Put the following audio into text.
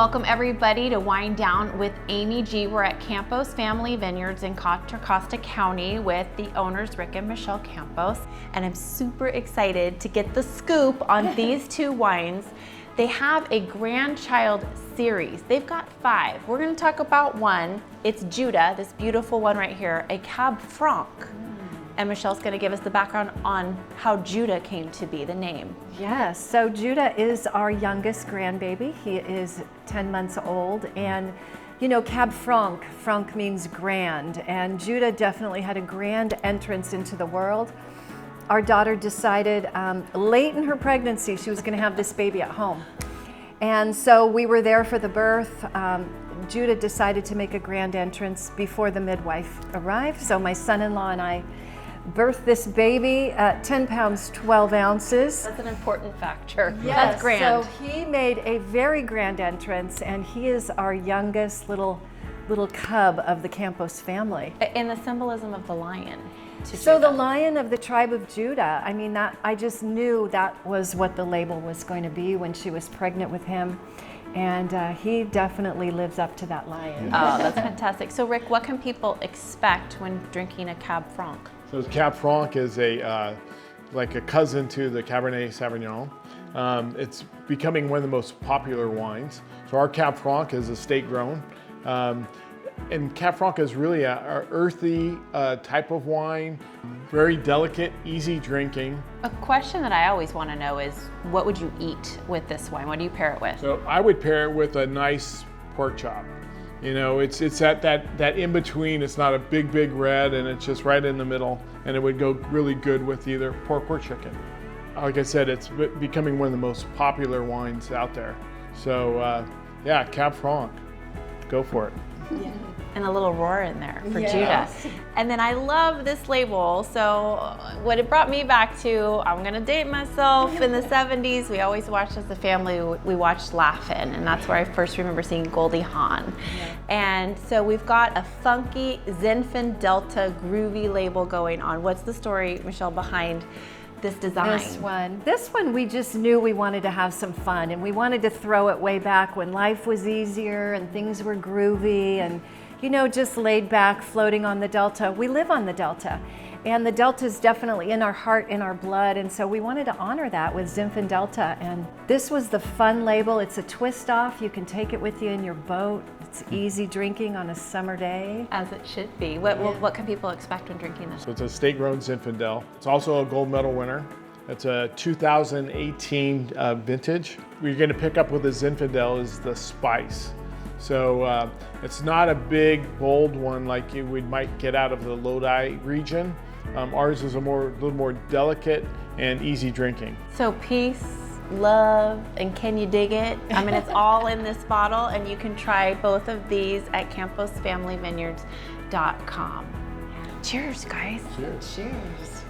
Welcome everybody to Wine Down with Amy G. We're at Campos Family Vineyards in Contra Costa County with the owners, Rick and Michelle Campos. And I'm super excited to get the scoop on these two wines. They have a grandchild series. They've got 5. We're gonna talk about one. It's Judah, this beautiful one right here, a Cab Franc. And Michelle's gonna give us the background on how Judah came to be, the name. Yes, so Judah is our youngest grandbaby. He is 10 months old, and you know, Cab Franc, Franc means grand, and Judah definitely had a grand entrance into the world. Our daughter decided late in her pregnancy she was gonna have this baby at home. And so we were there for the birth. Judah decided to make a grand entrance before the midwife arrived, so my son-in-law and I birthed this baby at 10 pounds, 12 ounces. That's an important factor. Yes, that's grand. So he made a very grand entrance, and he is our youngest little cub of the Campos family. And the symbolism of the lion. So the lion of the tribe of Judah, I mean, that I just knew that was what the label was going to be when she was pregnant with him. And he definitely lives up to that lion. Oh, that's fantastic. So Rick, what can people expect when drinking a Cab Franc? So Cab Franc is like a cousin to the Cabernet Sauvignon. It's becoming one of the most popular wines. So our Cab Franc is estate grown. And Cab Franc is really a earthy type of wine, very delicate, easy drinking. A question that I always want to know is, what would you eat with this wine? What do you pair it with? So I would pair it with a nice pork chop. You know, it's that in between. It's not a big red, and it's just right in the middle, and it would go really good with either pork or chicken. Like I said, it's becoming one of the most popular wines out there. So yeah, Cab Franc, go for it. Yeah. And a little roar in there for Judah. And then I love this label. So what it brought me back to, I'm gonna date myself, in the 70s, we always watched as a family, we watched Laugh-In, and that's where I first remember seeing Goldie Hawn. And so we've got a funky Zinfandelta groovy label going on. What's the story, Michelle, behind this design? This one we just knew we wanted to have some fun, and we wanted to throw it way back when life was easier and things were groovy and, you know, just laid back, floating on the Delta. We live on the Delta, and the Delta is definitely in our heart, in our blood, and so we wanted to honor that with Zinfandelta. And this was the fun label. It's a twist off. You can take it with you in your boat. It's easy drinking on a summer day. As it should be. What can people expect when drinking this? So it's a state-grown Zinfandel. It's also a gold medal winner. It's a 2018 vintage. What you're gonna pick up with the Zinfandel is the spice. So it's not a big, bold one like we might get out of the Lodi region. Ours is a little more delicate and easy drinking. So peace, love, and can you dig it? I mean, it's all in this bottle, and you can try both of these at camposfamilyvineyards.com. Cheers, guys. Cheers. Cheers.